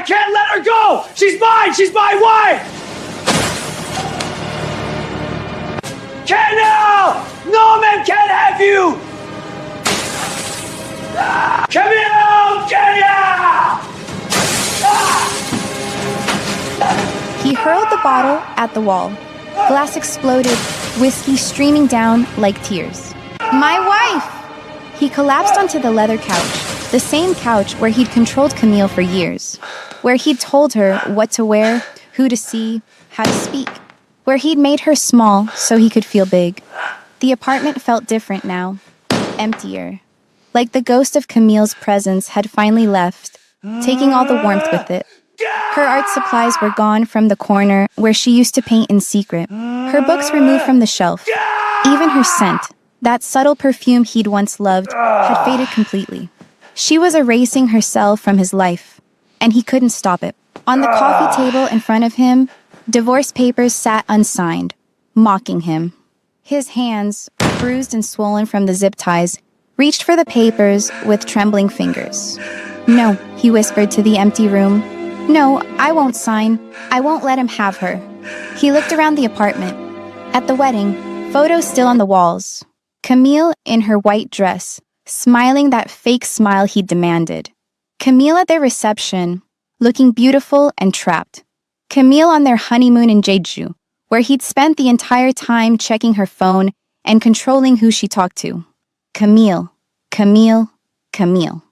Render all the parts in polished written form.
I can't let her go! She's mine! She's my wife! Camille! No man can have you! Camille! Camille! He hurled the bottle at the wall. Glass exploded, whiskey streaming down like tears. My wife! He collapsed onto the leather couch, the same couch where he'd controlled Camille for years, where he'd told her what to wear, who to see, how to speak, where he'd made her small so he could feel big. The apartment felt different now, emptier, like the ghost of Camille's presence had finally left, taking all the warmth with it. Her art supplies were gone from the corner where she used to paint in secret, her books removed from the shelf. Even her scent, that subtle perfume he'd once loved, had faded completely. She was erasing herself from his life, and he couldn't stop it. On the coffee table in front of him, divorce papers sat unsigned, mocking him. His hands, bruised and swollen from the zip ties, reached for the papers with trembling fingers. No, he whispered to the empty room. No, I won't sign. I won't let him have her. He looked around the apartment. At the wedding, photos still on the walls. Camille in her white dress, smiling that fake smile he demanded. Camille at their reception, looking beautiful and trapped. Camille on their honeymoon in Jeju, where he'd spent the entire time checking her phone and controlling who she talked to. Camille, Camille, Camille.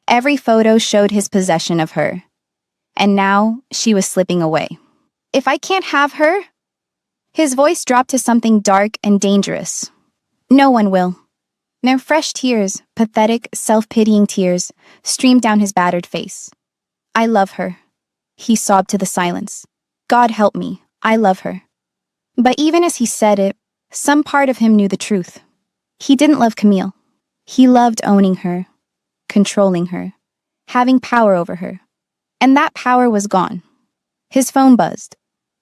Every photo showed his possession of her. And now she was slipping away. If I can't have her? His voice dropped to something dark and dangerous. No one will. Then fresh tears, pathetic, self-pitying tears, streamed down his battered face. I love her. He sobbed to the silence. God help me, I love her. But even as he said it, some part of him knew the truth. He didn't love Camille. He loved owning her, controlling her, having power over her. And that power was gone. His phone buzzed.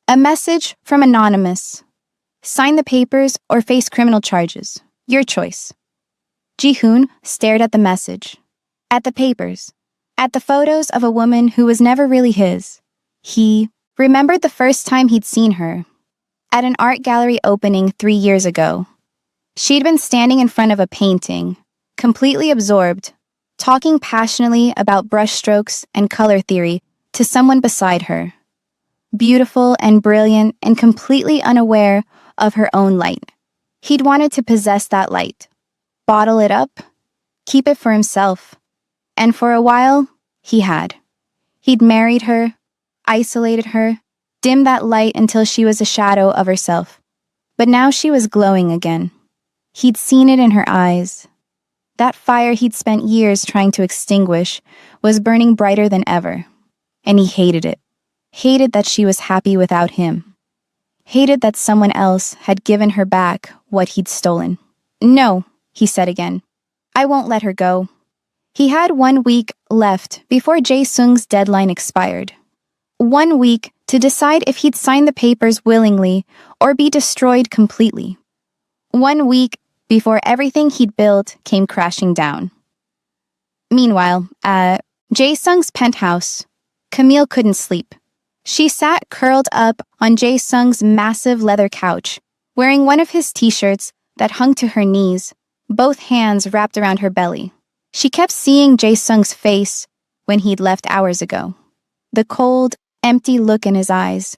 A message from Anonymous. Sign the papers or face criminal charges. Your choice. Ji-hoon stared at the message, at the papers, at the photos of a woman who was never really his. He remembered the first time he'd seen her, at an art gallery opening 3 years ago. She'd been standing in front of a painting, completely absorbed, talking passionately about brushstrokes and color theory to someone beside her. Beautiful and brilliant and completely unaware of her own light. He'd wanted to possess that light, bottle it up, keep it for himself. And for a while, he had. He'd married her, isolated her, dimmed that light until she was a shadow of herself. But now she was glowing again. He'd seen it in her eyes. That fire he'd spent years trying to extinguish was burning brighter than ever. And he hated it. Hated that she was happy without him. Hated that someone else had given her back what he'd stolen. No, he said again. I won't let her go. He had 1 week left before Jae-sung's deadline expired. 1 week to decide if he'd sign the papers willingly or be destroyed completely. 1 week before everything he'd built came crashing down. Meanwhile, at Jae-sung's penthouse, Camille couldn't sleep. She sat curled up on Jae-sung's massive leather couch, wearing one of his t-shirts that hung to her knees, both hands wrapped around her belly. She kept seeing Jae-sung's face when he'd left hours ago. The cold, empty look in his eyes,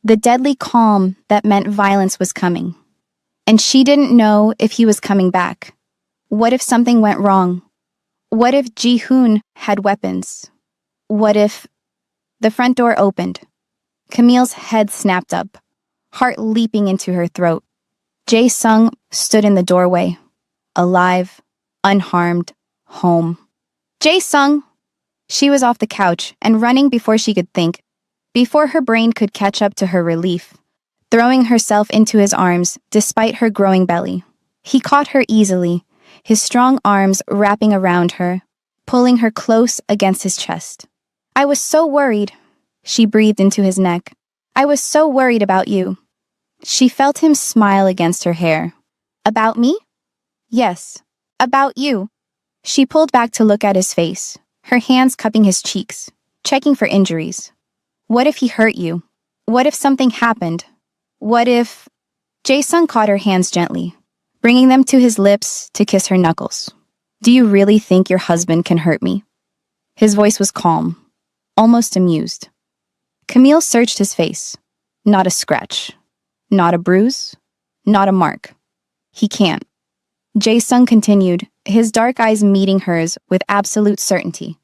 the deadly calm that meant violence was coming. And she didn't know if he was coming back. What if something went wrong? What if Ji-hoon had weapons? What if... The front door opened. Camille's head snapped up, heart leaping into her throat. Jae-sung stood in the doorway, alive, unharmed, home. Jae-sung! She was off the couch and running before she could think, before her brain could catch up to her relief. Throwing herself into his arms despite her growing belly. He caught her easily, his strong arms wrapping around her, pulling her close against his chest. I was so worried, she breathed into his neck. I was so worried about you. She felt him smile against her hair. About me? Yes, about you. She pulled back to look at his face, her hands cupping his cheeks. checking for injuries. What if he hurt you? What if something happened? What if... Jae-sung caught her hands gently, bringing them to his lips to kiss her knuckles. Do you really think your husband can hurt me? His voice was calm, almost amused. Camille searched his face. Not a scratch. Not a bruise. Not a mark. He can't. Jae-sung continued, his dark eyes meeting hers with absolute certainty.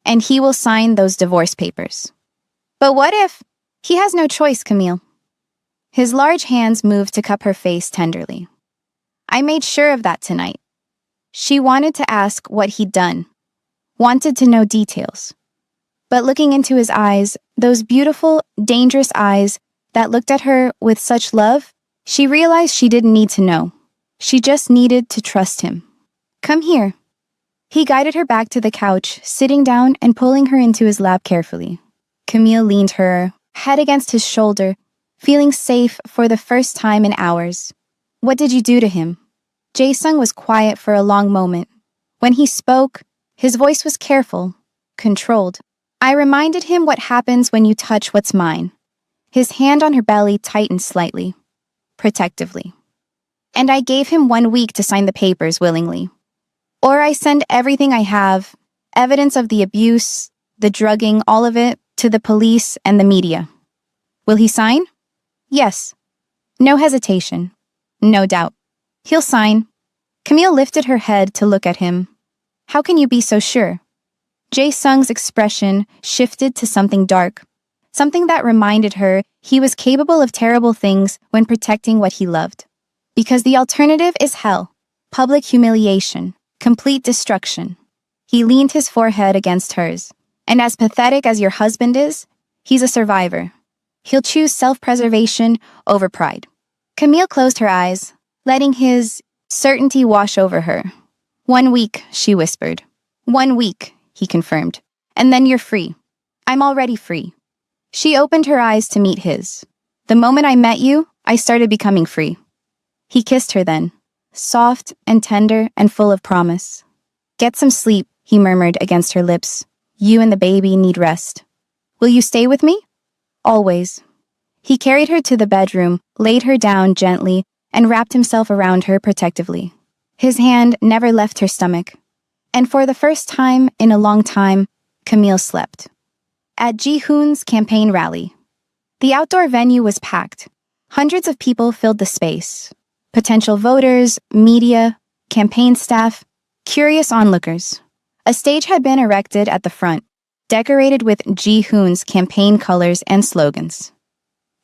And he will sign those divorce papers. But what if... He has no choice, Camille. His large hands moved to cup her face tenderly. I made sure of that tonight. She wanted to ask what he'd done, wanted to know details. But looking into his eyes, those beautiful, dangerous eyes that looked at her with such love, she realized she didn't need to know. She just needed to trust him. Come here. He guided her back to the couch, sitting down and pulling her into his lap carefully. Camille leaned her head against his shoulder, feeling safe for the first time in hours. What did you do to him? Jae-sung was quiet for a long moment. When he spoke, his voice was careful, controlled. I reminded him what happens when you touch what's mine. His hand on her belly tightened slightly, protectively. And I gave him 1 week to sign the papers willingly. Or I send everything I have, evidence of the abuse, the drugging, all of it, to the police and the media. Will he sign? Yes. No hesitation. No doubt. He'll sign. Camille lifted her head to look at him. How can you be so sure? Jae-sung's expression shifted to something dark, something that reminded her he was capable of terrible things when protecting what he loved. Because the alternative is hell, public humiliation, complete destruction. He leaned his forehead against hers. And as pathetic as your husband is, he's a survivor. He'll choose self-preservation over pride. Camille closed her eyes, letting his certainty wash over her. 1 week, she whispered. 1 week, he confirmed. And then you're free. I'm already free. She opened her eyes to meet his. The moment I met you, I started becoming free. He kissed her then, soft and tender and full of promise. Get some sleep, he murmured against her lips. You and the baby need rest. Will you stay with me? Always. He carried her to the bedroom, laid her down gently, and wrapped himself around her protectively. His hand never left her stomach. And for the first time in a long time, Camille slept. At Ji-hoon's campaign rally. The outdoor venue was packed. Hundreds of people filled the space. Potential voters, media, campaign staff, curious onlookers. A stage had been erected at the front, decorated with Ji-hoon's campaign colors and slogans.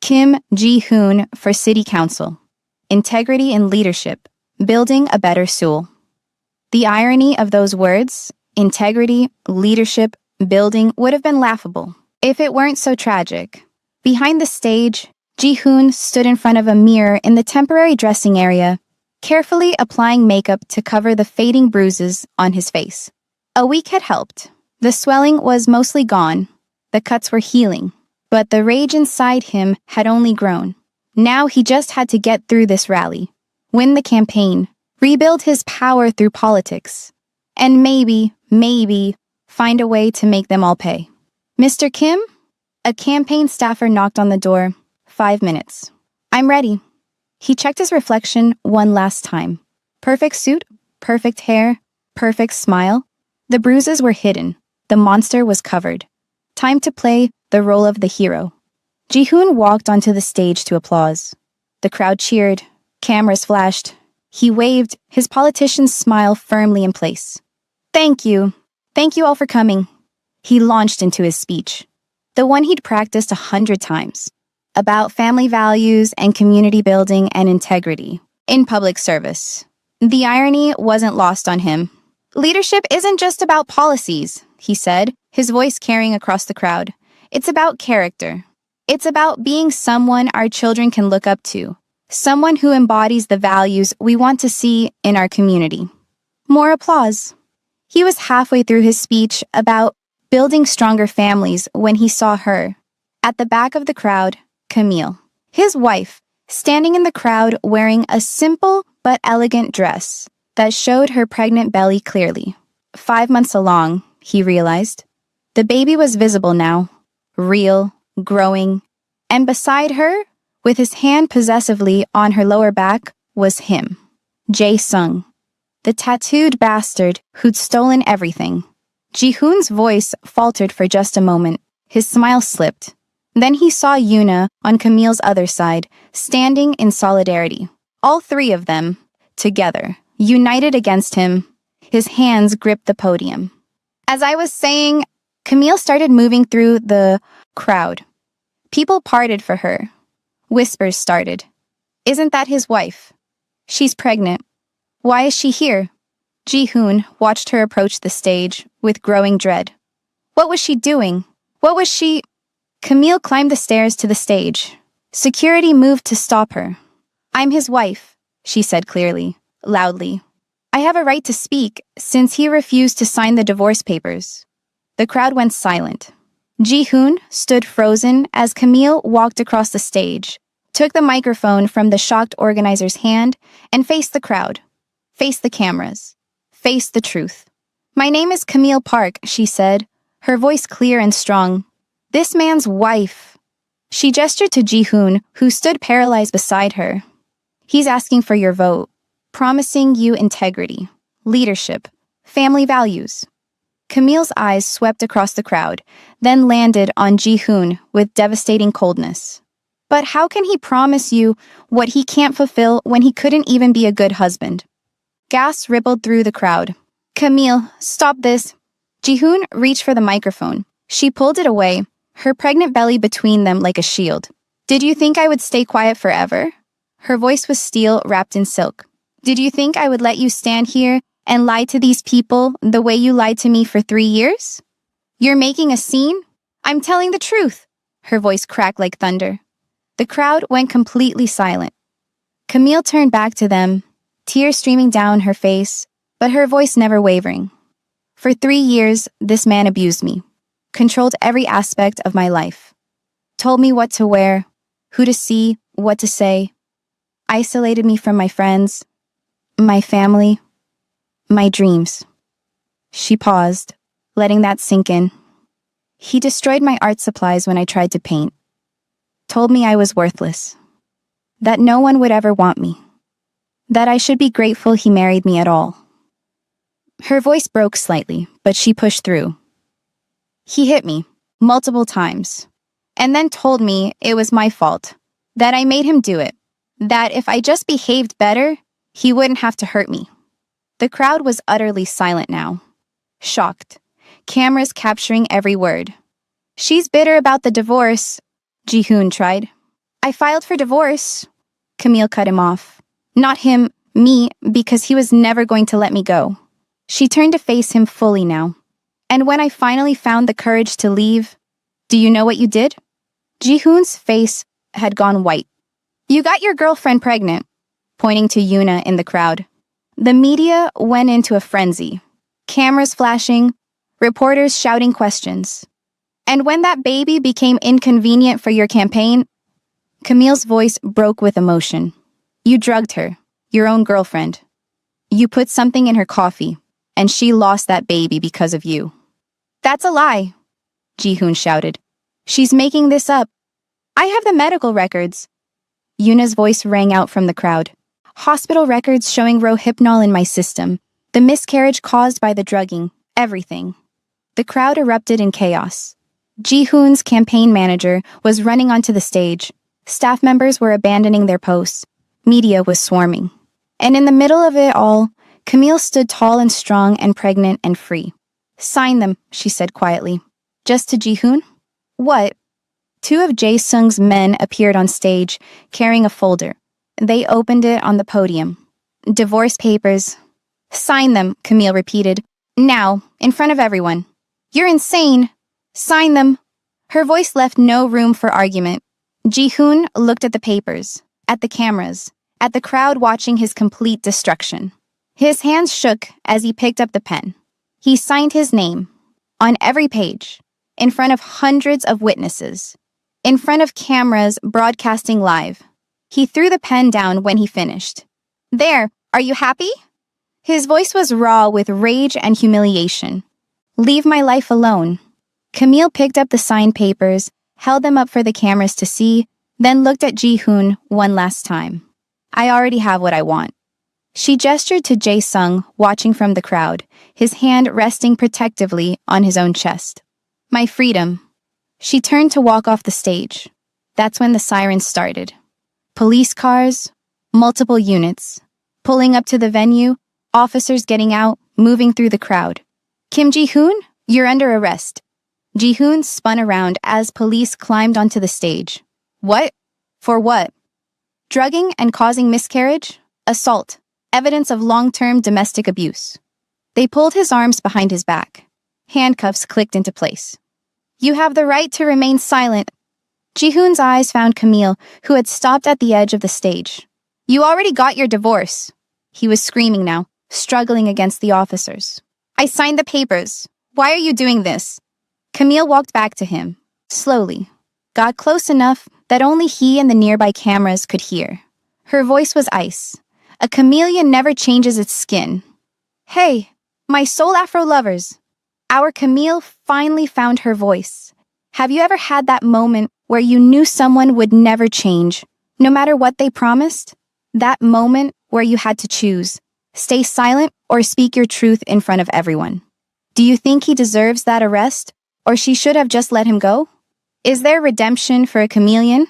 Kim Ji-hoon for City Council. Integrity in leadership, building a better Seoul. The irony of those words, integrity, leadership, building, would have been laughable if it weren't so tragic. Behind the stage, Ji-hoon stood in front of a mirror in the temporary dressing area, carefully applying makeup to cover the fading bruises on his face. A week had helped. The swelling was mostly gone. The cuts were healing. But the rage inside him had only grown. Now he just had to get through this rally, win the campaign, rebuild his power through politics, and maybe, find a way to make them all pay. Mr. Kim? A campaign staffer knocked on the door. 5 minutes. I'm ready. He checked his reflection one last time. Perfect suit, perfect hair, perfect smile. The bruises were hidden. The monster was covered. Time to play the role of the hero. Ji-hoon walked onto the stage to applause. The crowd cheered. Cameras flashed. He waved, his politician's smile firmly in place. Thank you. Thank you all for coming. He launched into his speech. The one he'd practiced 100 times. About family values and community building and integrity in public service. The irony wasn't lost on him. Leadership isn't just about policies, he said, his voice carrying across the crowd. It's about character. It's about being someone our children can look up to, someone who embodies the values we want to see in our community. More applause. He was halfway through his speech about building stronger families when he saw her. At the back of the crowd, Camille, his wife, standing in the crowd wearing a simple but elegant dress that showed her pregnant belly clearly. 5 months along, he realized. The baby was visible now, real, growing, and beside her, with his hand possessively on her lower back, was him, Jae-sung, the tattooed bastard who'd stolen everything. Ji-hoon's voice faltered for just a moment. His smile slipped. Then he saw Yuna on Camille's other side, standing in solidarity. All three of them, together, united against him. His hands gripped the podium. As I was saying, Camille started moving through the crowd. People parted for her. Whispers started. Isn't that his wife? She's pregnant. Why is she here? Ji-hoon watched her approach the stage with growing dread. What was she doing? What was she... Camille climbed the stairs to the stage. Security moved to stop her. I'm his wife, she said clearly, loudly. I have a right to speak since he refused to sign the divorce papers. The crowd went silent. Ji-hoon stood frozen as Camille walked across the stage, took the microphone from the shocked organizer's hand, and faced the crowd, faced the cameras, faced the truth. My name is Camille Park, she said, her voice clear and strong. This man's wife. She gestured to Ji-hoon, who stood paralyzed beside her. He's asking for your vote, promising you integrity, leadership, family values. Camille's eyes swept across the crowd, then landed on Ji-hoon with devastating coldness. But how can he promise you what he can't fulfill when he couldn't even be a good husband? Gasps rippled through the crowd. Camille, stop this. Ji-hoon reached for the microphone. She pulled it away, her pregnant belly between them like a shield. Did you think I would stay quiet forever? Her voice was steel wrapped in silk. Did you think I would let you stand here and lie to these people the way you lied to me for 3 years? You're making a scene? I'm telling the truth. Her voice cracked like thunder. The crowd went completely silent. Camille turned back to them, tears streaming down her face, but her voice never wavering. For 3 years, this man abused me, controlled every aspect of my life, told me what to wear, who to see, what to say, isolated me from my friends, my family, my dreams. She paused, letting that sink in. He destroyed my art supplies when I tried to paint, told me I was worthless, that no one would ever want me, that I should be grateful he married me at all. Her voice broke slightly, but she pushed through. He hit me, multiple times, and then told me it was my fault, that I made him do it, that if I just behaved better, he wouldn't have to hurt me. The crowd was utterly silent now, shocked, cameras capturing every word. She's bitter about the divorce, Ji-hoon tried. I filed for divorce. Camille cut him off. Not him, me, because he was never going to let me go. She turned to face him fully now. And when I finally found the courage to leave, do you know what you did? Ji-hoon's face had gone white. You got your girlfriend pregnant, pointing to Yuna in the crowd. The media went into a frenzy. Cameras flashing, reporters shouting questions. And when that baby became inconvenient for your campaign, Camille's voice broke with emotion. You drugged her, your own girlfriend. You put something in her coffee, and she lost that baby because of you. That's a lie, Ji-hoon shouted. She's making this up. I have the medical records. Yuna's voice rang out from the crowd. Hospital records showing Rohypnol in my system, the miscarriage caused by the drugging, everything. The crowd erupted in chaos. Ji-hoon's campaign manager was running onto the stage. Staff members were abandoning their posts. Media was swarming. And in the middle of it all, Camille stood tall and strong and pregnant and free. Sign them, she said quietly. Just to Ji-hoon? What? 2 of Jae-sung's men appeared on stage, carrying a folder. They opened it on the podium. Divorce papers. Sign them, Camille repeated. Now, in front of everyone. You're insane. Sign them. Her voice left no room for argument. Ji-hoon looked at the papers, at the cameras, at the crowd watching his complete destruction. His hands shook as he picked up the pen. He signed his name, on every page, in front of hundreds of witnesses, in front of cameras broadcasting live. He threw the pen down when he finished. There, are you happy? His voice was raw with rage and humiliation. Leave my life alone. Camille picked up the signed papers, held them up for the cameras to see, then looked at Ji-hoon one last time. I already have what I want. She gestured to Jae-sung, watching from the crowd, his hand resting protectively on his own chest. My freedom. She turned to walk off the stage. That's when the sirens started. Police cars, multiple units. Pulling up to the venue, officers getting out, moving through the crowd. Kim Ji-hoon, you're under arrest. Ji-hoon spun around as police climbed onto the stage. What? For what? Drugging and causing miscarriage? Assault. Evidence of long-term domestic abuse. They pulled his arms behind his back. Handcuffs clicked into place. You have the right to remain silent. Ji-hoon's eyes found Camille, who had stopped at the edge of the stage. You already got your divorce. He was screaming now, struggling against the officers. I signed the papers. Why are you doing this? Camille walked back to him, slowly, got close enough that only he and the nearby cameras could hear. Her voice was ice. A chameleon never changes its skin. Hey, my soul Afro lovers. Our Camille finally found her voice. Have you ever had that moment where you knew someone would never change, no matter what they promised? That moment where you had to choose, stay silent or speak your truth in front of everyone. Do you think he deserves that arrest, or she should have just let him go? Is there redemption for a chameleon?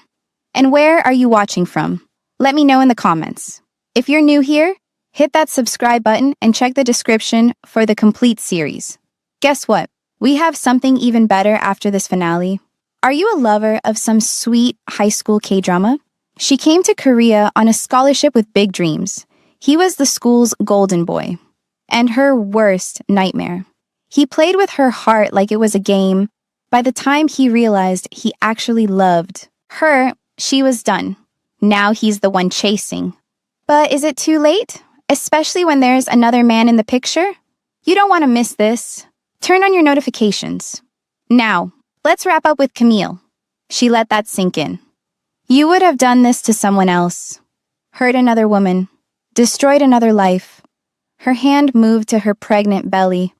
And where are you watching from? Let me know in the comments. If you're new here, hit that subscribe button and check the description for the complete series. Guess what? We have something even better after this finale. Are you a lover of some sweet high school K-drama? She came to Korea on a scholarship with big dreams. He was the school's golden boy, and her worst nightmare. He played with her heart like it was a game. By the time he realized he actually loved her, she was done. Now he's the one chasing. But is it too late? Especially when there's another man in the picture? You don't want to miss this. Turn on your notifications. Now, let's wrap up with Camille. She let that sink in. You would have done this to someone else. Hurt another woman. Destroyed another life. Her hand moved to her pregnant belly.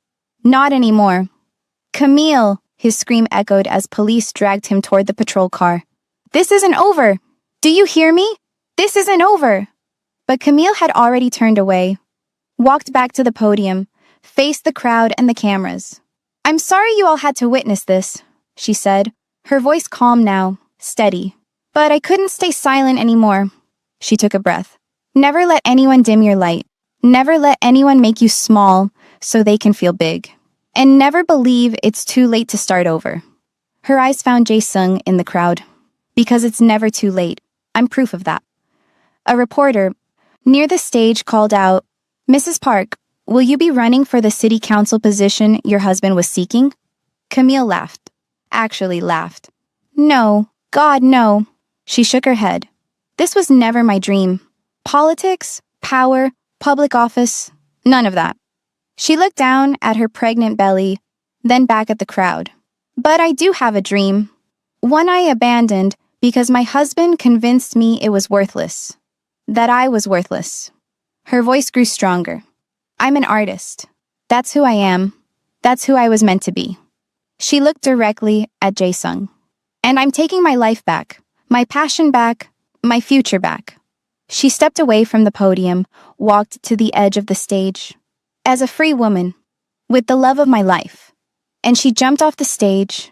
Not anymore. Camille, his scream echoed as police dragged him toward the patrol car. This isn't over. Do you hear me? This isn't over. But Camille had already turned away, walked back to the podium, faced the crowd and the cameras. I'm sorry you all had to witness this, she said, her voice calm now, steady. But I couldn't stay silent anymore. She took a breath. Never let anyone dim your light. Never let anyone make you small so they can feel big. And never believe it's too late to start over. Her eyes found Jae-sung in the crowd. Because it's never too late. I'm proof of that. A reporter near the stage called out, Mrs. Park, will you be running for the city council position your husband was seeking? Camille laughed. Actually laughed. No, God, no. She shook her head. This was never my dream. Politics, power, public office, none of that. She looked down at her pregnant belly, then back at the crowd. But I do have a dream. One I abandoned because my husband convinced me it was worthless. That I was worthless. Her voice grew stronger. I'm an artist. That's who I am. That's who I was meant to be. She looked directly at Jae-sung. And I'm taking my life back, my passion back, my future back. She stepped away from the podium, walked to the edge of the stage. As a free woman, with the love of my life. And she jumped off the stage,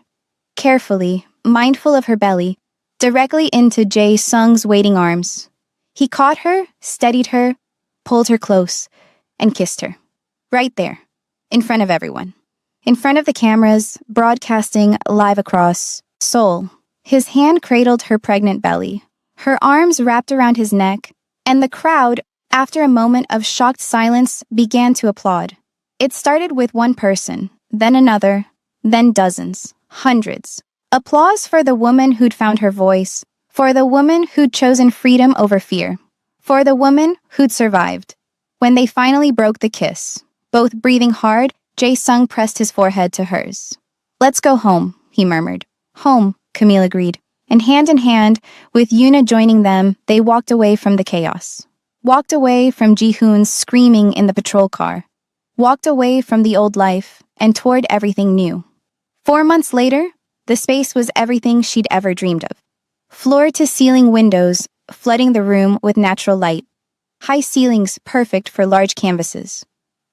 carefully, mindful of her belly, directly into Jae-sung's waiting arms. He caught her, steadied her, pulled her close, and kissed her. Right there, in front of everyone. In front of the cameras, broadcasting live across Seoul. His hand cradled her pregnant belly. Her arms wrapped around his neck, and the crowd, after a moment of shocked silence, began to applaud. It started with one person, then another, then dozens, hundreds. Applause for the woman who'd found her voice, for the woman who'd chosen freedom over fear, for the woman who'd survived. When they finally broke the kiss, both breathing hard, Jae-sung pressed his forehead to hers. Let's go home, he murmured. Home, Camille agreed. And hand in hand, with Yuna joining them, they walked away from the chaos. Walked away from Ji-hoon's screaming in the patrol car. Walked away from the old life and toward everything new. 4 months later, the space was everything she'd ever dreamed of. Floor-to-ceiling windows flooding the room with natural light. High ceilings perfect for large canvases.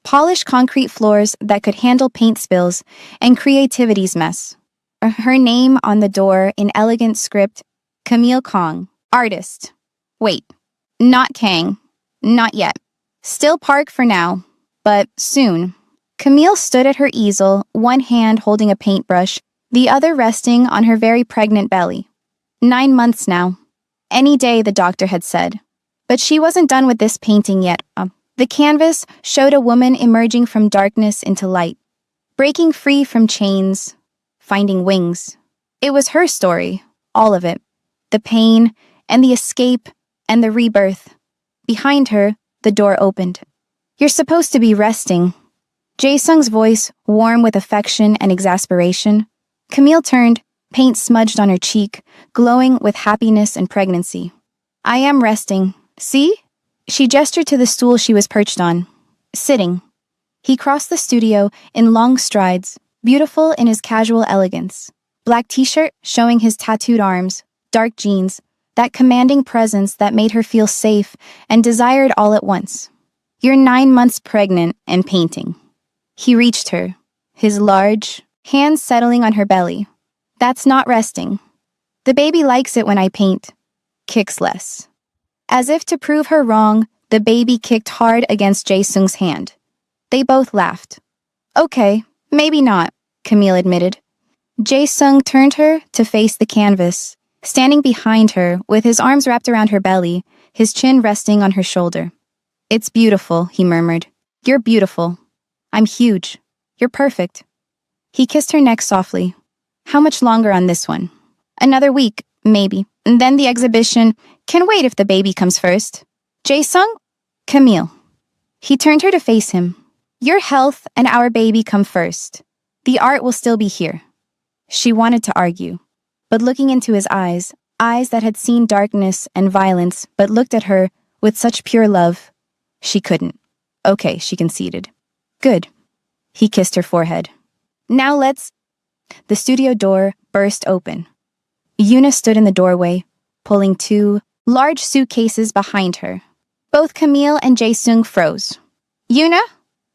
Polished concrete floors that could handle paint spills and creativity's mess. Her name on the door in elegant script, Camille Kong, artist. Wait, not Kang. Not yet. Still Park for now, but soon. Camille stood at her easel, one hand holding a paintbrush, the other resting on her very pregnant belly. 9 months now. Any day, the doctor had said. But she wasn't done with this painting yet. The canvas showed a woman emerging from darkness into light, breaking free from chains, finding wings. It was her story, all of it. The pain and the escape and the rebirth. Behind her, the door opened. You're supposed to be resting. Jae-sung's voice, warm with affection and exasperation. Camille turned, paint smudged on her cheek, glowing with happiness and pregnancy. I am resting. See? She gestured to the stool she was perched on. Sitting. He crossed the studio in long strides, beautiful in his casual elegance. Black t-shirt showing his tattooed arms, dark jeans, that commanding presence that made her feel safe and desired all at once. You're 9 months pregnant and painting. He reached her, his large hands settling on her belly. That's not resting. The baby likes it when I paint. Kicks less. As if to prove her wrong, the baby kicked hard against Jae-sung's hand. They both laughed. Okay, maybe not, Camille admitted. Jae-sung turned her to face the canvas, standing behind her with his arms wrapped around her belly, his chin resting on her shoulder. It's beautiful, he murmured. You're beautiful. I'm huge. You're perfect. He kissed her neck softly. How much longer on this one? Another week, maybe. And then the exhibition can wait if the baby comes first. Jae-sung? Camille. He turned her to face him. Your health and our baby come first. The art will still be here. She wanted to argue, but looking into his eyes that had seen darkness and violence but looked at her with such pure love, she couldn't. Okay, she conceded. Good. He kissed her forehead. Now let's... The studio door burst open. Yuna stood in the doorway, pulling 2 large suitcases behind her. Both Camille and Jae-sung froze. Yuna?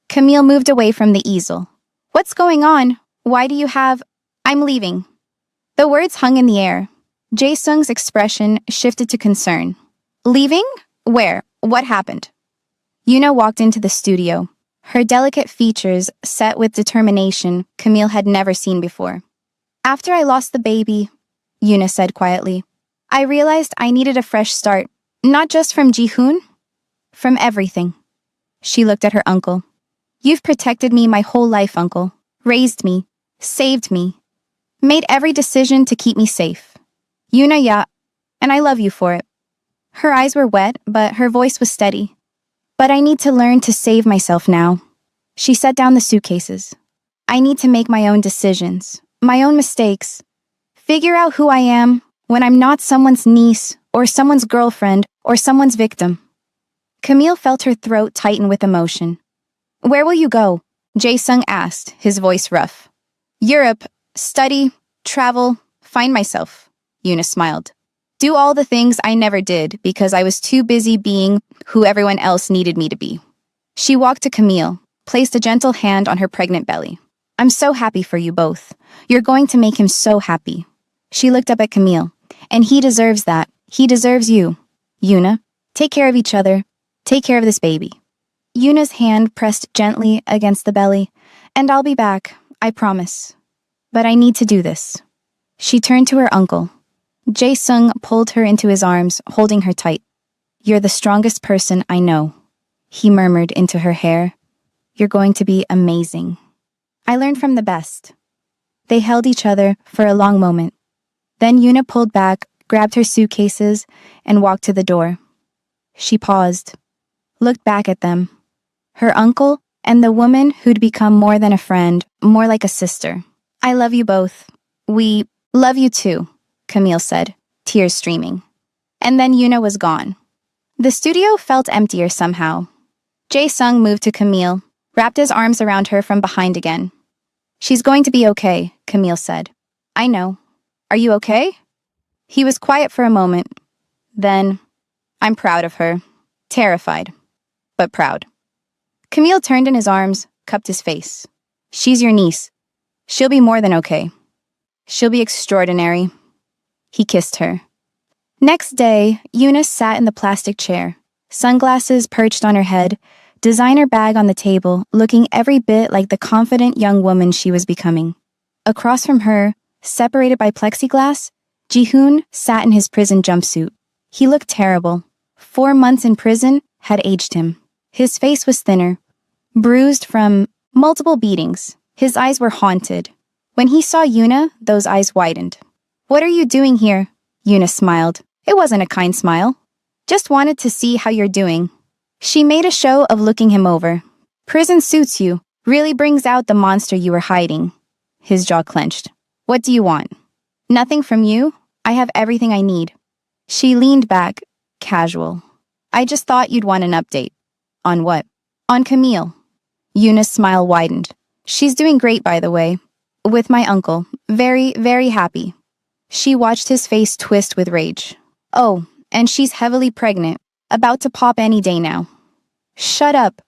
Camille moved away from the easel. What's going on? Why do you have... I'm leaving. The words hung in the air. Jae-sung's expression shifted to concern. Leaving? Where? What happened? Yuna walked into the studio, her delicate features set with determination Camille had never seen before. After I lost the baby, Yuna said quietly, I realized I needed a fresh start, not just from Ji-hoon, from everything. She looked at her uncle. You've protected me my whole life, uncle. Raised me, saved me, made every decision to keep me safe. Yuna, yeah, and I love you for it. Her eyes were wet, but her voice was steady. But I need to learn to save myself now. She set down the suitcases. I need to make my own decisions, my own mistakes. Figure out who I am when I'm not someone's niece or someone's girlfriend or someone's victim. Camille felt her throat tighten with emotion. Where will you go? Jae-sung asked, his voice rough. Europe, study, travel, find myself. Yuna smiled. Do all the things I never did because I was too busy being who everyone else needed me to be. She walked to Camille, placed a gentle hand on her pregnant belly. I'm so happy for you both. You're going to make him so happy. She looked up at Camille. And he deserves that. He deserves you. Yuna, take care of each other. Take care of this baby. Yuna's hand pressed gently against the belly. And I'll be back, I promise. But I need to do this. She turned to her uncle. Jae-sung pulled her into his arms, holding her tight. You're the strongest person I know. He murmured into her hair. You're going to be amazing. I learned from the best. They held each other for a long moment. Then Yuna pulled back, grabbed her suitcases, and walked to the door. She paused, looked back at them. Her uncle and the woman who'd become more than a friend, more like a sister. I love you both. We love you too, Camille said, tears streaming. And then Yuna was gone. The studio felt emptier somehow. Jae-sung moved to Camille, wrapped his arms around her from behind again. She's going to be okay, Camille said. I know. Are you okay? He was quiet for a moment. Then, I'm proud of her. Terrified, but proud. Camille turned in his arms, cupped his face. She's your niece. She'll be more than okay. She'll be extraordinary. He kissed her. Next day, Eunice sat in the plastic chair, sunglasses perched on her head, designer bag on the table, looking every bit like the confident young woman she was becoming. Across from her, separated by plexiglass, Ji-hoon sat in his prison jumpsuit. He looked terrible. 4 months in prison had aged him. His face was thinner, bruised from multiple beatings. His eyes were haunted. When he saw Yuna, those eyes widened. What are you doing here? Yuna smiled. It wasn't a kind smile. Just wanted to see how you're doing. She made a show of looking him over. Prison suits you. Really brings out the monster you were hiding. His jaw clenched. What do you want? Nothing from you. I have everything I need. She leaned back, casual. I just thought you'd want an update. On what? On Camille. Yuna's smile widened. She's doing great, by the way. With my uncle. Very, very happy. She watched his face twist with rage. Oh, and she's heavily pregnant. About to pop any day now. Shut up.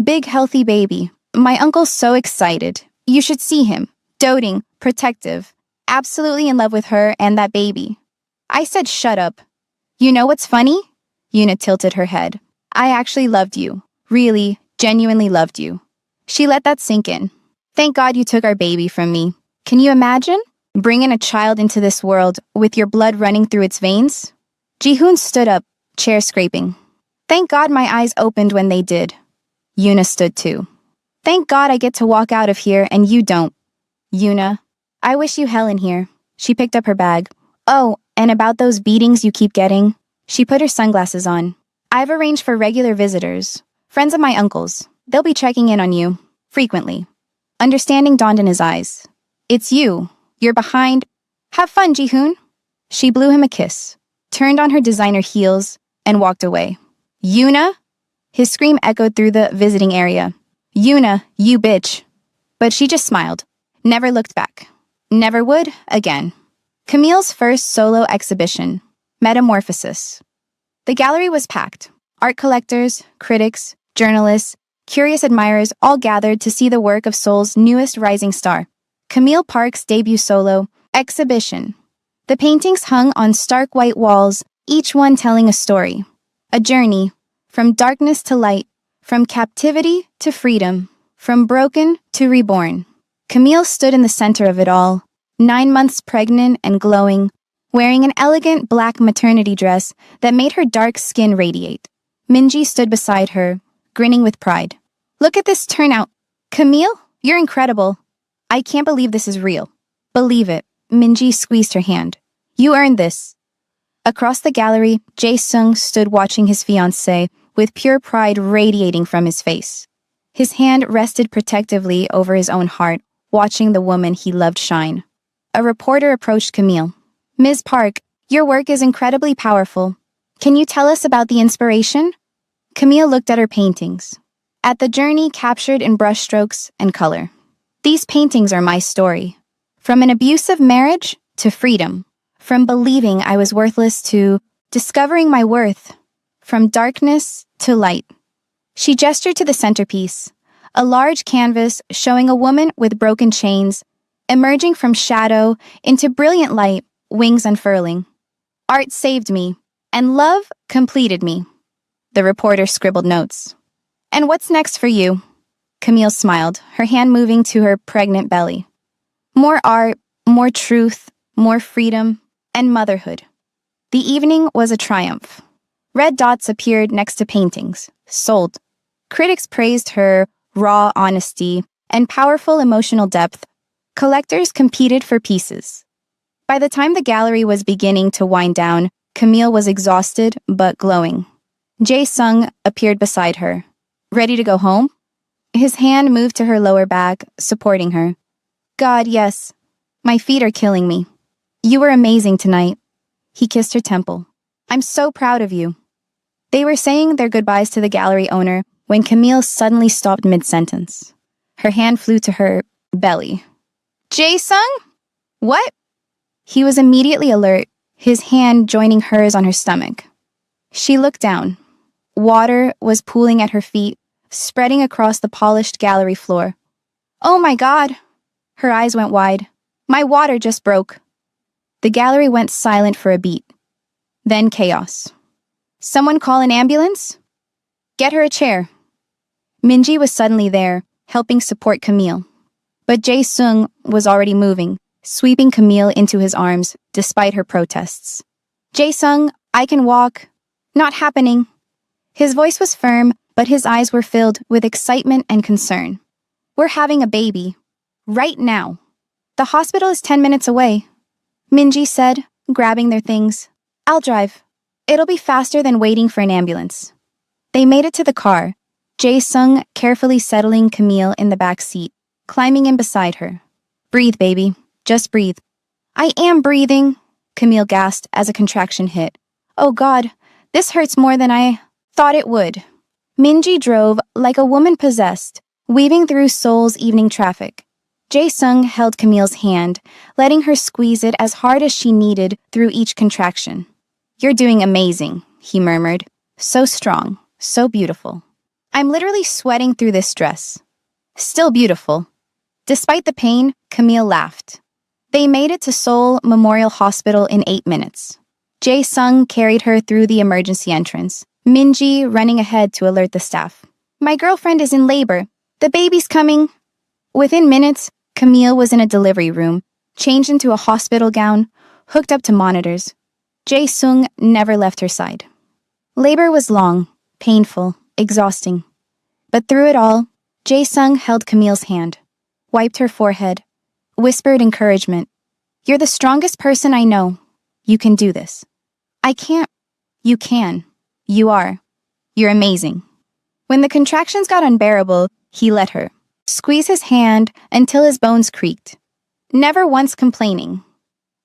Big healthy baby. My uncle's so excited. You should see him. Doting, protective. Absolutely in love with her and that baby. I said shut up. You know what's funny? Yuna tilted her head. I actually loved you. Really, genuinely loved you. She let that sink in. Thank God you took our baby from me. Can you imagine? Bringing a child into this world with your blood running through its veins? Ji-hoon stood up, chair scraping. Thank God my eyes opened when they did. Yuna stood too. Thank God I get to walk out of here and you don't. Yuna, I wish you hell in here. She picked up her bag. Oh, and about those beatings you keep getting. She put her sunglasses on. I've arranged for regular visitors. Friends of my uncle's. They'll be checking in on you. Frequently. Understanding dawned in his eyes. It's you. You're behind. Have fun, Ji-hoon. She blew him a kiss, turned on her designer heels, and walked away. Yuna? His scream echoed through the visiting area. Yuna, you bitch. But she just smiled. Never looked back. Never would again. Camille's first solo exhibition. Metamorphosis. The gallery was packed. Art collectors, critics, journalists, curious admirers all gathered to see the work of Seoul's newest rising star. Camille Park's debut solo, Exhibition. The paintings hung on stark white walls, each one telling a story. A journey, from darkness to light, from captivity to freedom, from broken to reborn. Camille stood in the center of it all, 9 months pregnant and glowing, wearing an elegant black maternity dress that made her dark skin radiate. Minji stood beside her, grinning with pride. Look at this turnout. Camille, you're incredible. I can't believe this is real. Believe it. Minji squeezed her hand. You earned this. Across the gallery, Jae-sung stood watching his fiancée with pure pride radiating from his face. His hand rested protectively over his own heart, watching the woman he loved shine. A reporter approached Camille. Ms. Park, your work is incredibly powerful. Can you tell us about the inspiration? Camille looked at her paintings, at the journey captured in brushstrokes and color. These paintings are my story. From an abusive marriage to freedom. From believing I was worthless to discovering my worth. From darkness to light. She gestured to the centerpiece, a large canvas showing a woman with broken chains, emerging from shadow into brilliant light, wings unfurling. Art saved me, and love completed me. The reporter scribbled notes. And what's next for you? Camille smiled, her hand moving to her pregnant belly. More art, more truth, more freedom, and motherhood. The evening was a triumph. Red dots appeared next to paintings, sold. Critics praised her raw honesty and powerful emotional depth. Collectors competed for pieces. By the time the gallery was beginning to wind down, Camille was exhausted but glowing. Jae-sung appeared beside her. Ready to go home? His hand moved to her lower back, supporting her. God, yes. My feet are killing me. You were amazing tonight. He kissed her temple. I'm so proud of you. They were saying their goodbyes to the gallery owner when Camille suddenly stopped mid-sentence. Her hand flew to her belly. Jae-sung? What? He was immediately alert, his hand joining hers on her stomach. She looked down. Water was pooling at her feet, spreading across the polished gallery floor. Oh my God! Her eyes went wide. My water just broke. The gallery went silent for a beat. Then chaos. Someone call an ambulance? Get her a chair. Minji was suddenly there, helping support Camille. But Jae-sung was already moving, sweeping Camille into his arms, despite her protests. Jae-sung, I can walk. Not happening. His voice was firm, but his eyes were filled with excitement and concern. We're having a baby. Right now. The hospital is 10 minutes away. Minji said, grabbing their things. I'll drive. It'll be faster than waiting for an ambulance. They made it to the car, Jae-sung carefully settling Camille in the back seat, climbing in beside her. Breathe, baby. Just breathe. I am breathing, Camille gasped as a contraction hit. Oh God, this hurts more than I thought it would. Minji drove like a woman possessed, weaving through Seoul's evening traffic. Jae-sung held Camille's hand, letting her squeeze it as hard as she needed through each contraction. You're doing amazing, he murmured. So strong, so beautiful. I'm literally sweating through this dress. Still beautiful. Despite the pain, Camille laughed. They made it to Seoul Memorial Hospital in 8 minutes. Jae-sung carried her through the emergency entrance, Minji running ahead to alert the staff. My girlfriend is in labor. The baby's coming. Within minutes, Camille was in a delivery room, changed into a hospital gown, hooked up to monitors. Jae-sung never left her side. Labor was long, painful, exhausting. But through it all, Jae-sung held Camille's hand, wiped her forehead, whispered encouragement. You're the strongest person I know. You can do this. I can't. You can. You are. You're amazing. When the contractions got unbearable, he let her squeeze his hand until his bones creaked, never once complaining.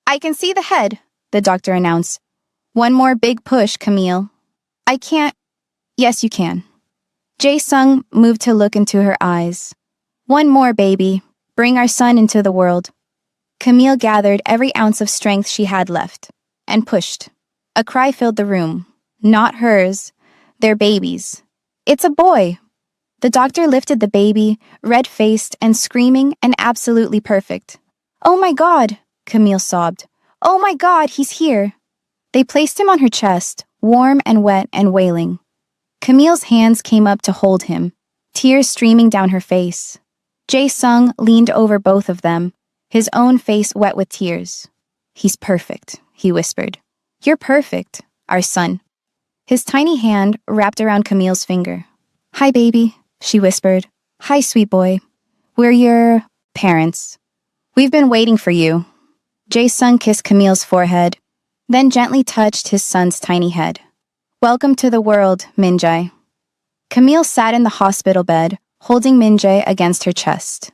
I can see the head, the doctor announced. One more big push, Camille. I can't. Yes, you can. Jae-sung moved to look into her eyes. One more, baby. Bring our son into the world. Camille gathered every ounce of strength she had left and pushed. A cry filled the room. Not hers. Their baby's. It's a boy. The doctor lifted the baby, red-faced and screaming and absolutely perfect. Oh my God, Camille sobbed. Oh my God, he's here. They placed him on her chest, warm and wet and wailing. Camille's hands came up to hold him, tears streaming down her face. Jae-sung leaned over both of them, his own face wet with tears. He's perfect, he whispered. You're perfect, our son. His tiny hand wrapped around Camille's finger. Hi, baby, she whispered. Hi, sweet boy. We're your parents. We've been waiting for you. Jae-sung kissed Camille's forehead, then gently touched his son's tiny head. Welcome to the world, Minjae. Camille sat in the hospital bed, holding Minjae against her chest.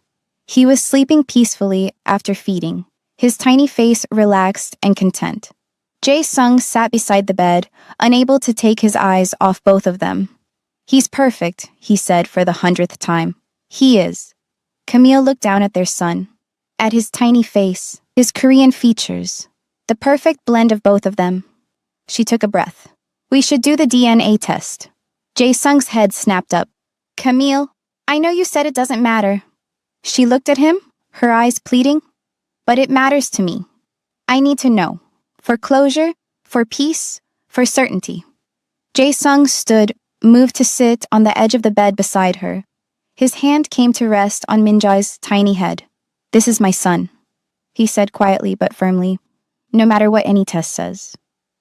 He was sleeping peacefully after feeding, his tiny face relaxed and content. Jae-sung sat beside the bed, unable to take his eyes off both of them. He's perfect, he said for the 100th time. He is. Camille looked down at their son, at his tiny face, his Korean features, the perfect blend of both of them. She took a breath. We should do the DNA test. Jae-sung's head snapped up. Camille, I know you said it doesn't matter. She looked at him, her eyes pleading. But it matters to me. I need to know. For closure, for peace, for certainty. Jae-sung stood, moved to sit on the edge of the bed beside her. His hand came to rest on Minjae's tiny head. This is my son, he said quietly but firmly. No matter what any test says.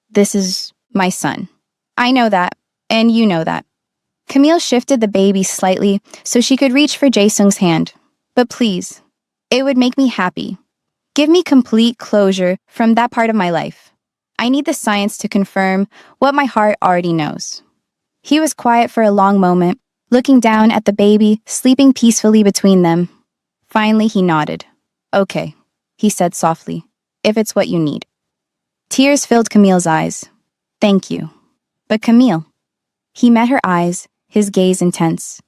This is my son. I know that, and you know that. Camille shifted the baby slightly so she could reach for Jae-sung's hand. But please, it would make me happy. Give me complete closure from that part of my life. I need the science to confirm what my heart already knows. He was quiet for a long moment, looking down at the baby sleeping peacefully between them. Finally, he nodded. Okay, he said softly, if it's what you need. Tears filled Camille's eyes. Thank you. But Camille. He met her eyes, his gaze intense.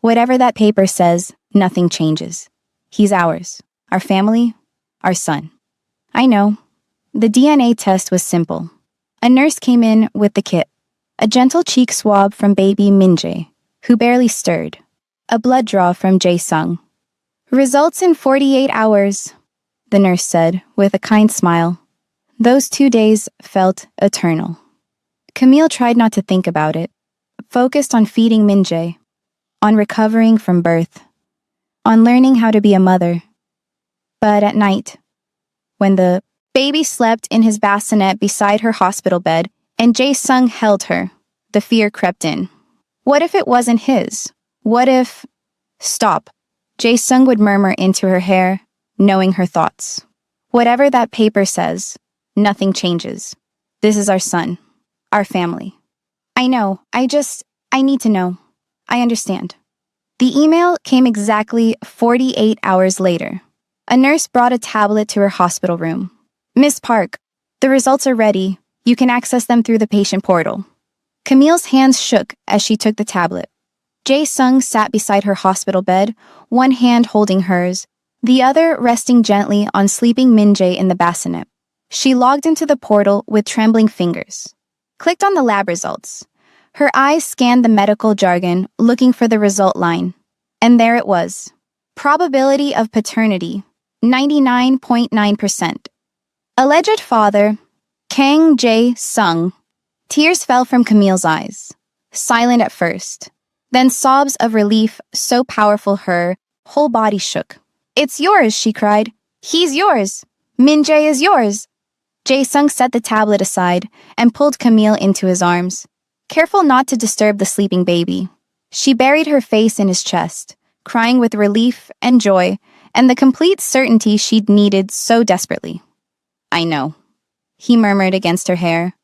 Whatever that paper says, nothing changes. He's ours, our family, our son. I know. The DNA test was simple. A nurse came in with the kit. A gentle cheek swab from baby Minjae, who barely stirred. A blood draw from Jae-sung. Results in 48 hours, the nurse said with a kind smile. Those 2 days felt eternal. Camille tried not to think about it, focused on feeding Minjae, on recovering from birth, on learning how to be a mother. But at night, when the baby slept in his bassinet beside her hospital bed and Jae-sung held her, the fear crept in. What if it wasn't his? What if... Stop. Jae-sung would murmur into her hair, knowing her thoughts. Whatever that paper says, nothing changes. This is our son, our family. I know, I need to know. I understand. The email came exactly 48 hours later. A nurse brought a tablet to her hospital room. Miss Park, the results are ready. You can access them through the patient portal. Camille's hands shook as she took the tablet. Jae-sung sat beside her hospital bed, one hand holding hers, the other resting gently on sleeping Minjae in the bassinet. She logged into the portal with trembling fingers. Clicked on the lab results. Her eyes scanned the medical jargon, looking for the result line. And there it was. Probability of paternity, 99.9%. Alleged father, Kang Jae-sung. Tears fell from Camille's eyes. Silent at first. Then sobs of relief so powerful her whole body shook. It's yours, she cried. He's yours. Minjae is yours. Jae-sung set the tablet aside and pulled Camille into his arms. Careful not to disturb the sleeping baby. She buried her face in his chest, crying with relief and joy and the complete certainty she'd needed so desperately. I know, he murmured against her hair.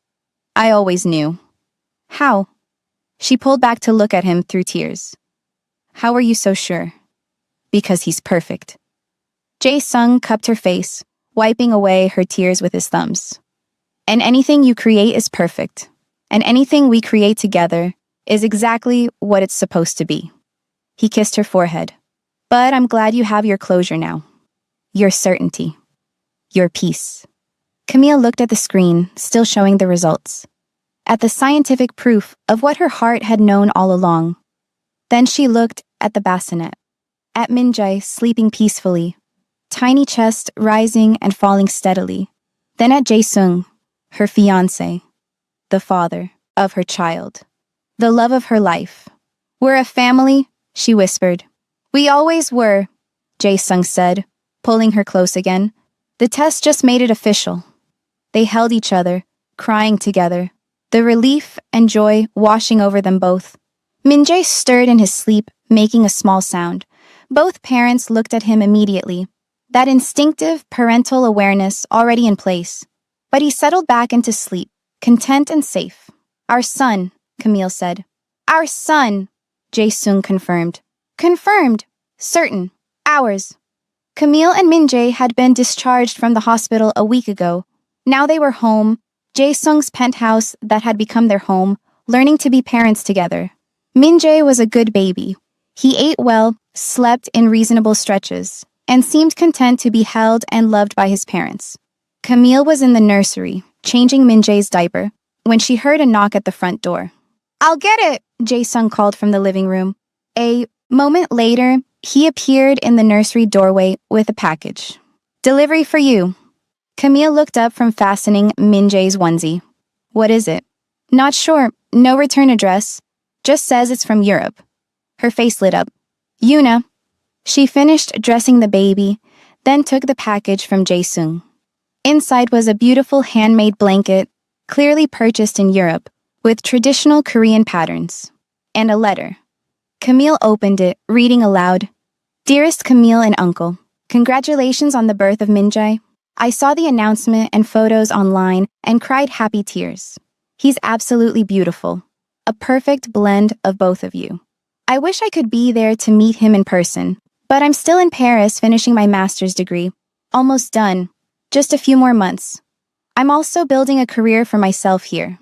I always knew. How? She pulled back to look at him through tears. How are you so sure? Because he's perfect. Jae-sung cupped her face, wiping away her tears with his thumbs. And anything you create is perfect. And anything we create together is exactly what it's supposed to be. He kissed her forehead. But I'm glad you have your closure now. Your certainty. Your peace. Camille looked at the screen, still showing the results. At the scientific proof of what her heart had known all along. Then she looked at the bassinet. At Minjae sleeping peacefully. Tiny chest rising and falling steadily. Then at Jae-sung, her fiancé. The father of her child. The love of her life. We're a family, she whispered. We always were, Jae-sung said, pulling her close again. The test just made it official. They held each other, crying together, the relief and joy washing over them both. Minjae stirred in his sleep, making a small sound. Both parents looked at him immediately, that instinctive parental awareness already in place. But he settled back into sleep, content and safe. Our son, Camille said. Our son, Jae-sung confirmed. Confirmed. Certain. Ours. Camille and Minjae had been discharged from the hospital a week ago. Now they were home, Jae-sung's penthouse that had become their home, learning to be parents together. Minjae was a good baby. He ate well, slept in reasonable stretches, and seemed content to be held and loved by his parents. Camille was in the nursery, changing Minjae's diaper, when she heard a knock at the front door. I'll get it, Jae-sung called from the living room. A moment later, he appeared in the nursery doorway with a package. Delivery for you. Camille looked up from fastening Minjae's onesie. What is it? Not sure. No return address. Just says it's from Europe. Her face lit up. Yuna. She finished dressing the baby, then took the package from Jae-sung. Inside was a beautiful handmade blanket, clearly purchased in Europe, with traditional Korean patterns. And a letter. Camille opened it, reading aloud. Dearest Camille and Uncle, congratulations on the birth of Minjae. I saw the announcement and photos online and cried happy tears. He's absolutely beautiful. A perfect blend of both of you. I wish I could be there to meet him in person, but I'm still in Paris finishing my master's degree. Almost done. Just a few more months. I'm also building a career for myself here.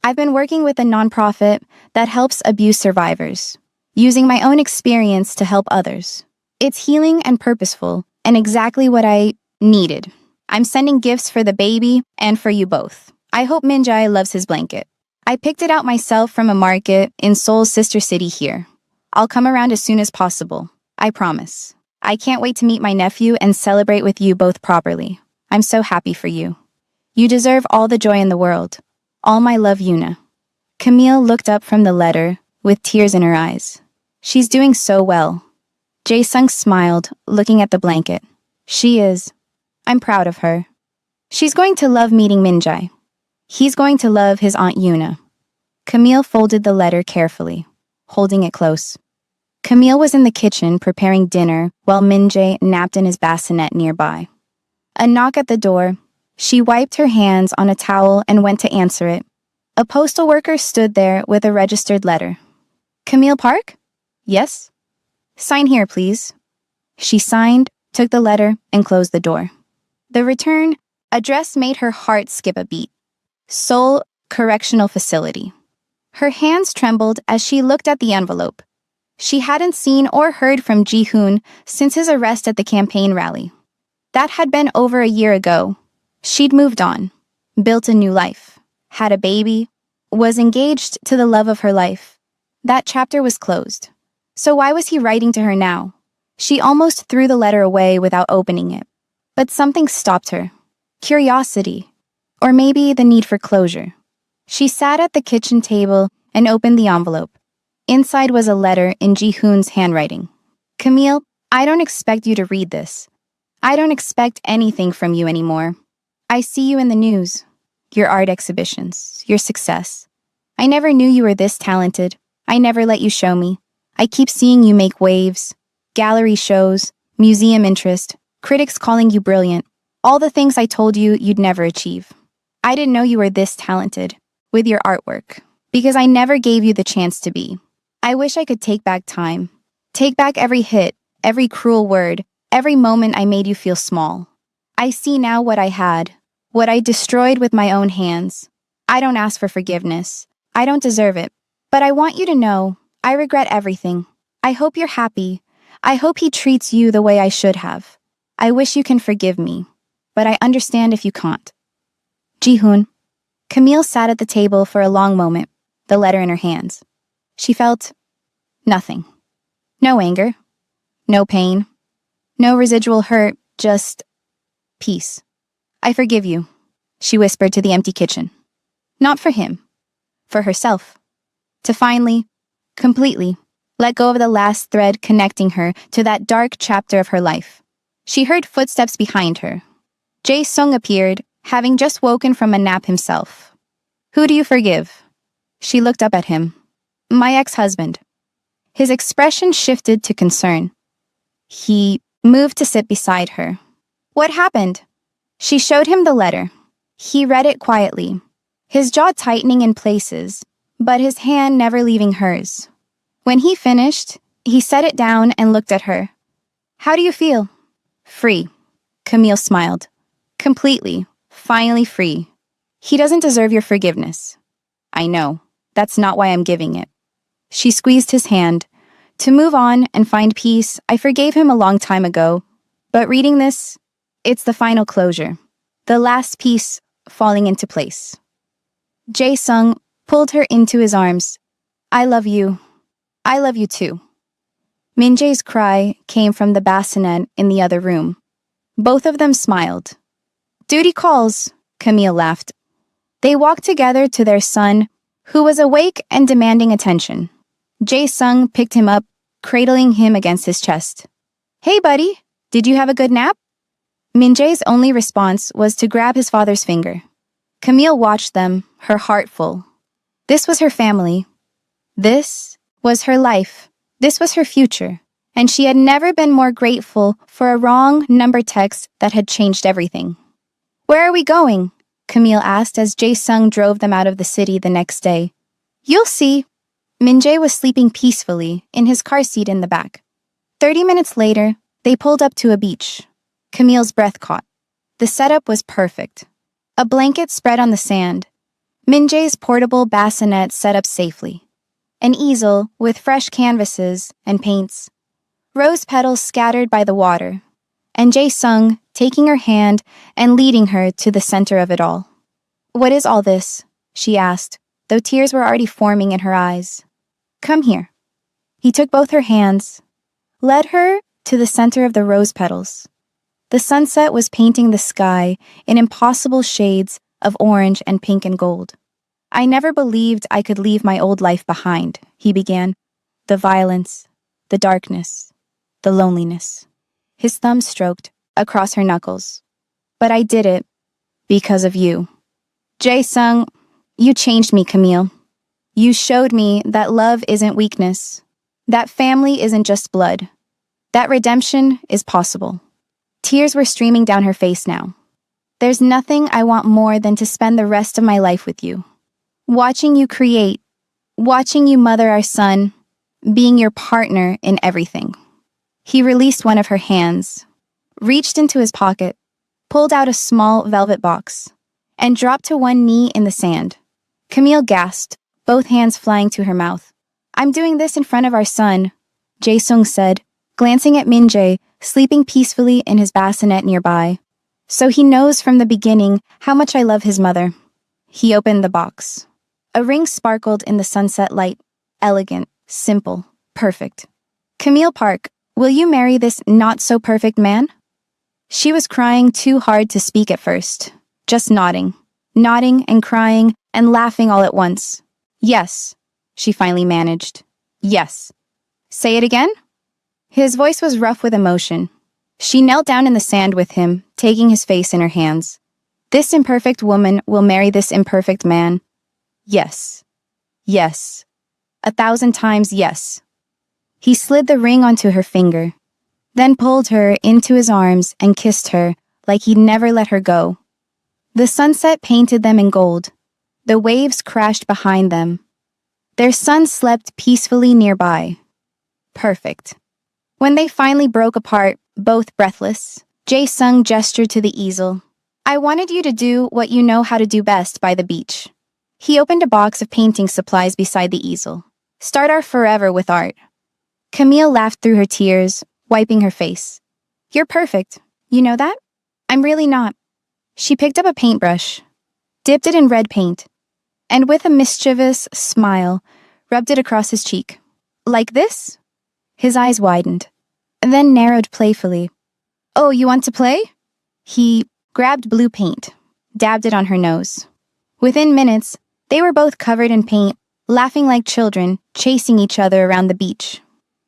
I've been working with a nonprofit that helps abuse survivors, using my own experience to help others. It's healing and purposeful, and exactly what I needed. I'm sending gifts for the baby and for you both. I hope Minjai loves his blanket. I picked it out myself from a market in Seoul's sister city here. I'll come around as soon as possible. I promise. I can't wait to meet my nephew and celebrate with you both properly. I'm so happy for you. You deserve all the joy in the world. All my love, Yuna. Camille looked up from the letter with tears in her eyes. She's doing so well. Jae-sung smiled, looking at the blanket. She is. I'm proud of her. She's going to love meeting Minjai. He's going to love his Aunt Yuna. Camille folded the letter carefully, holding it close. Camille was in the kitchen preparing dinner while Minjae napped in his bassinet nearby. A knock at the door. She wiped her hands on a towel and went to answer it. A postal worker stood there with a registered letter. Camille Park? Yes. Sign here, please. She signed, took the letter, and closed the door. The return address made her heart skip a beat. Seoul Correctional Facility. Her hands trembled as she looked at the envelope. She hadn't seen or heard from Ji-hoon since his arrest at the campaign rally. That had been over a year ago. She'd moved on, built a new life, had a baby, was engaged to the love of her life. That chapter was closed. So why was he writing to her now? She almost threw the letter away without opening it. But something stopped her. Curiosity. Or maybe the need for closure. She sat at the kitchen table and opened the envelope. Inside was a letter in Ji-hoon's handwriting. Camille, I don't expect you to read this. I don't expect anything from you anymore. I see you in the news. Your art exhibitions, your success. I never knew you were this talented. I never let you show me. I keep seeing you make waves, gallery shows, museum interest, critics calling you brilliant. All the things I told you you'd never achieve. I didn't know you were this talented with your artwork because I never gave you the chance to be. I wish I could take back time. Take back every hit, every cruel word, every moment I made you feel small. I see now what I had, what I destroyed with my own hands. I don't ask for forgiveness. I don't deserve it. But I want you to know, I regret everything. I hope you're happy. I hope he treats you the way I should have. I wish you can forgive me, but I understand if you can't. Ji-hoon. Camille sat at the table for a long moment, the letter in her hands. She felt nothing. No anger. No pain. No residual hurt, just peace. I forgive you, she whispered to the empty kitchen. Not for him. For herself. To finally, completely, let go of the last thread connecting her to that dark chapter of her life. She heard footsteps behind her. Jae-sung appeared, having just woken from a nap himself. Who do you forgive? She looked up at him. My ex-husband. His expression shifted to concern. He moved to sit beside her. What happened? She showed him the letter. He read it quietly, his jaw tightening in places, but his hand never leaving hers. When he finished, he set it down and looked at her. How do you feel? Free. Camille smiled. Completely, finally free. He doesn't deserve your forgiveness. I know. That's not why I'm giving it. She squeezed his hand. To move on and find peace, I forgave him a long time ago. But reading this, it's the final closure. The last piece falling into place. Jae-sung pulled her into his arms. I love you. I love you too. Minjae's cry came from the bassinet in the other room. Both of them smiled. Duty calls, Camille laughed. They walked together to their son, who was awake and demanding attention. Jae-sung picked him up, cradling him against his chest. Hey, buddy, did you have a good nap? Minjae's only response was to grab his father's finger. Camille watched them, her heart full. This was her family. This was her life. This was her future. And she had never been more grateful for a wrong number text that had changed everything. Where are we going? Camille asked as Jae-sung drove them out of the city the next day. You'll see. Minjae was sleeping peacefully in his car seat in the back. 30 minutes later, they pulled up to a beach. Camille's breath caught. The setup was perfect. A blanket spread on the sand. Minjae's portable bassinet set up safely. An easel with fresh canvases and paints. Rose petals scattered by the water. and Jae-sung taking her hand and leading her to the center of it all. "What is all this?" she asked, though tears were already forming in her eyes. "Come here." He took both her hands, led her to the center of the rose petals. The sunset was painting the sky in impossible shades of orange and pink and gold. "I never believed I could leave my old life behind," he began. "The violence, the darkness, the loneliness." His thumb stroked across her knuckles. "But I did it because of you. Jae-sung, you changed me, Camille. You showed me that love isn't weakness, that family isn't just blood, that redemption is possible." Tears were streaming down her face now. "There's nothing I want more than to spend the rest of my life with you. Watching you create, watching you mother our son, being your partner in everything." He released one of her hands, reached into his pocket, pulled out a small velvet box, and dropped to one knee in the sand. Camille gasped, both hands flying to her mouth. "I'm doing this in front of our son," Jae-sung said, glancing at Min-jae, sleeping peacefully in his bassinet nearby. "So he knows from the beginning how much I love his mother." He opened the box. A ring sparkled in the sunset light. Elegant, simple, perfect. "Camille Park, will you marry this not-so-perfect man?" She was crying too hard to speak at first, just nodding and crying and laughing all at once. "Yes," she finally managed. "Yes." "Say it again?" His voice was rough with emotion. She knelt down in the sand with him, taking his face in her hands. "This imperfect woman will marry this imperfect man. Yes. Yes. 1,000 times yes." He slid the ring onto her finger, then pulled her into his arms and kissed her like he'd never let her go. The sunset painted them in gold. The waves crashed behind them. Their son slept peacefully nearby. Perfect. When they finally broke apart, both breathless, Jae-sung gestured to the easel. "I wanted you to do what you know how to do best by the beach." He opened a box of painting supplies beside the easel. "Start our forever with art." Camille laughed through her tears, wiping her face. "You're perfect. You know that?" "I'm really not." She picked up a paintbrush, dipped it in red paint, and with a mischievous smile, rubbed it across his cheek. "Like this?" His eyes widened, then narrowed playfully. "Oh, you want to play?" He grabbed blue paint, dabbed it on her nose. Within minutes, they were both covered in paint, laughing like children, chasing each other around the beach.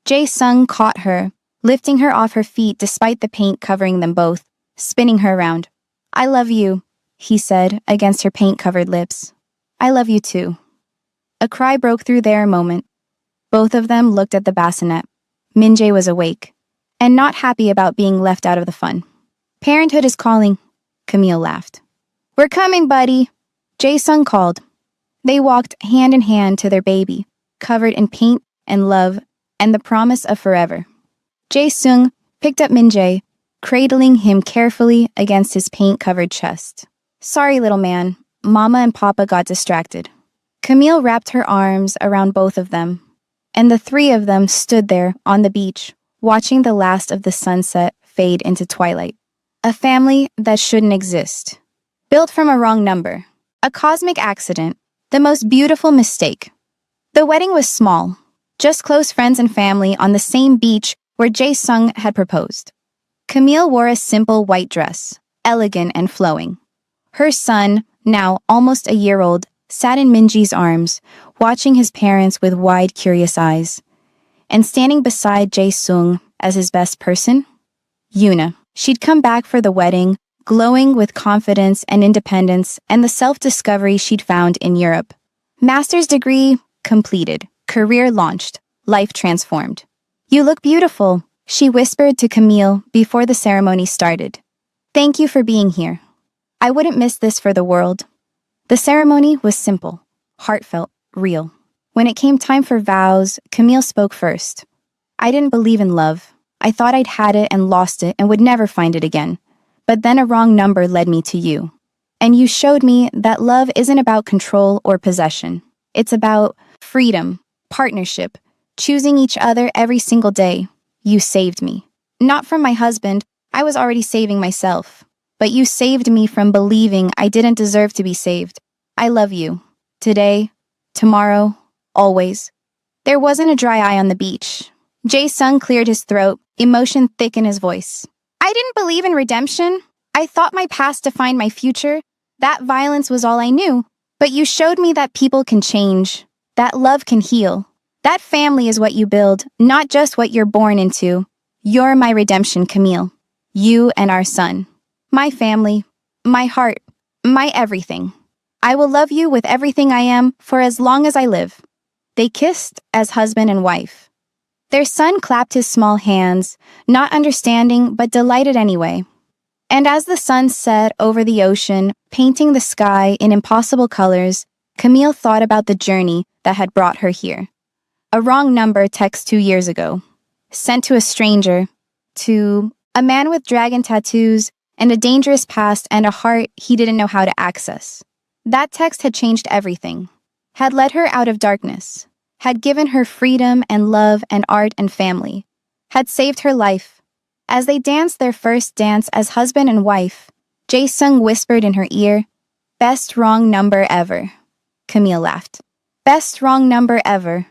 Jae-sung caught her, lifting her off her feet despite the paint covering them both, spinning her around. "I love you," he said against her paint-covered lips. "I love you too." A cry broke through there a moment. Both of them looked at the bassinet. Min-jae was awake, and not happy about being left out of the fun. "Parenthood is calling," Camille laughed. "We're coming, buddy," Jae-sung called. They walked hand in hand to their baby, covered in paint and love and the promise of forever. Jae-sung picked up Min-jae, cradling him carefully against his paint-covered chest. "Sorry, little man. Mama and Papa got distracted." Camille wrapped her arms around both of them, and the three of them stood there on the beach, watching the last of the sunset fade into twilight. A family that shouldn't exist. Built from a wrong number. A cosmic accident. The most beautiful mistake. The wedding was small. Just close friends and family on the same beach where Jae-sung had proposed. Camille wore a simple white dress, elegant and flowing. Her son, now almost a year old, sat in Minji's arms, watching his parents with wide, curious eyes. And standing beside Jae-sung as his best person, Yuna. She'd come back for the wedding, glowing with confidence and independence and the self-discovery she'd found in Europe. Master's degree completed, career launched, life transformed. "You look beautiful," she whispered to Camille before the ceremony started. "Thank you for being here. I wouldn't miss this for the world." The ceremony was simple, heartfelt, real. When it came time for vows, Camille spoke first. "I didn't believe in love. I thought I'd had it and lost it and would never find it again. But then a wrong number led me to you. And you showed me that love isn't about control or possession. It's about freedom, partnership, choosing each other every single day. You saved me. Not from my husband, I was already saving myself. But you saved me from believing I didn't deserve to be saved. I love you. Today, tomorrow, always. There wasn't a dry eye on the beach. Jae-sung cleared his throat, emotion thick in his voice. I didn't believe in redemption. I thought my past defined my future. That violence was all I knew. But you showed me that people can change, that love can heal. That family is what you build, not just what you're born into. You're my redemption, Camille. You and our son. My family, my heart, my everything. I will love you with everything I am for as long as I live. They kissed as husband and wife. Their son clapped his small hands, not understanding but delighted anyway. And as the sun set over the ocean, painting the sky in impossible colors, Camille thought about the journey that had brought her here. A wrong number text 2 years ago, sent to a stranger, to a man with dragon tattoos and a dangerous past and a heart he didn't know how to access. That text had changed everything, had led her out of darkness, had given her freedom and love and art and family, had saved her life. As they danced their first dance as husband and wife, Jae-sung whispered in her ear, "Best wrong number ever." Camille laughed. "Best wrong number ever."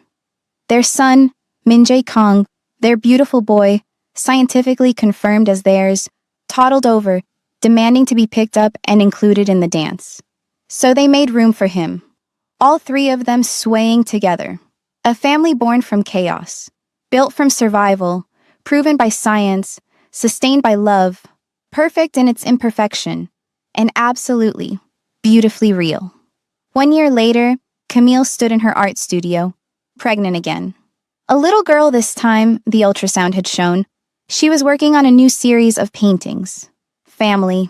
Their son, Min Jae-kong, their beautiful boy, scientifically confirmed as theirs, toddled over, demanding to be picked up and included in the dance. So they made room for him, all three of them swaying together. A family born from chaos, built from survival, proven by science, sustained by love, perfect in its imperfection, and absolutely, beautifully real. 1 year later, Camille stood in her art studio, pregnant again. A little girl this time, the ultrasound had shown. She was working on a new series of paintings. Family.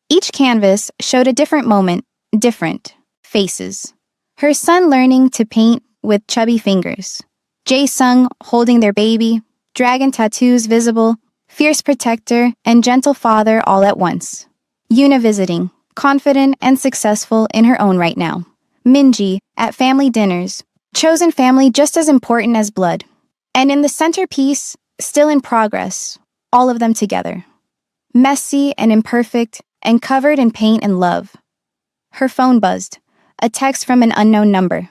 Each canvas showed a different moment, different faces. Her son learning to paint with chubby fingers. Jae-sung holding their baby, dragon tattoos visible, fierce protector, and gentle father all at once. Yuna visiting, confident and successful in her own right now. Minji at family dinners, chosen family just as important as blood. And in the centerpiece, still in progress, all of them together. Messy and imperfect and covered in paint and love. Her phone buzzed, a text from an unknown number.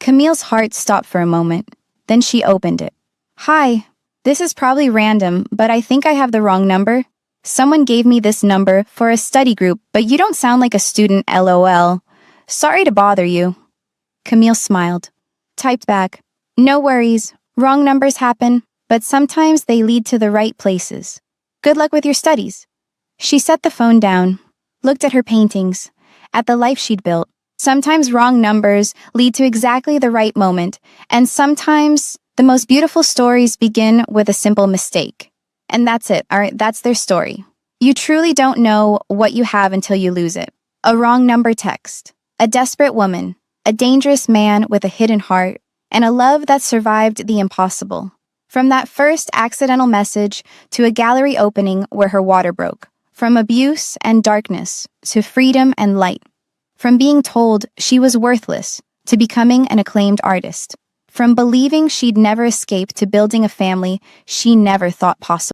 Camille's heart stopped for a moment, then she opened it. "Hi, this is probably random, but I think I have the wrong number. Someone gave me this number for a study group, but you don't sound like a student, LOL. Sorry to bother you." Camille smiled, typed back, "No worries, wrong numbers happen, but sometimes they lead to the right places. Good luck with your studies." She set the phone down, looked at her paintings, at the life she'd built. Sometimes wrong numbers lead to exactly the right moment, and sometimes the most beautiful stories begin with a simple mistake. And that's it, all right? That's their story. You truly don't know what you have until you lose it. A wrong number text, a desperate woman, a dangerous man with a hidden heart, and a love that survived the impossible. From that first accidental message to a gallery opening where her water broke. From abuse and darkness to freedom and light. From being told she was worthless to becoming an acclaimed artist. From believing she'd never escape to building a family she never thought possible.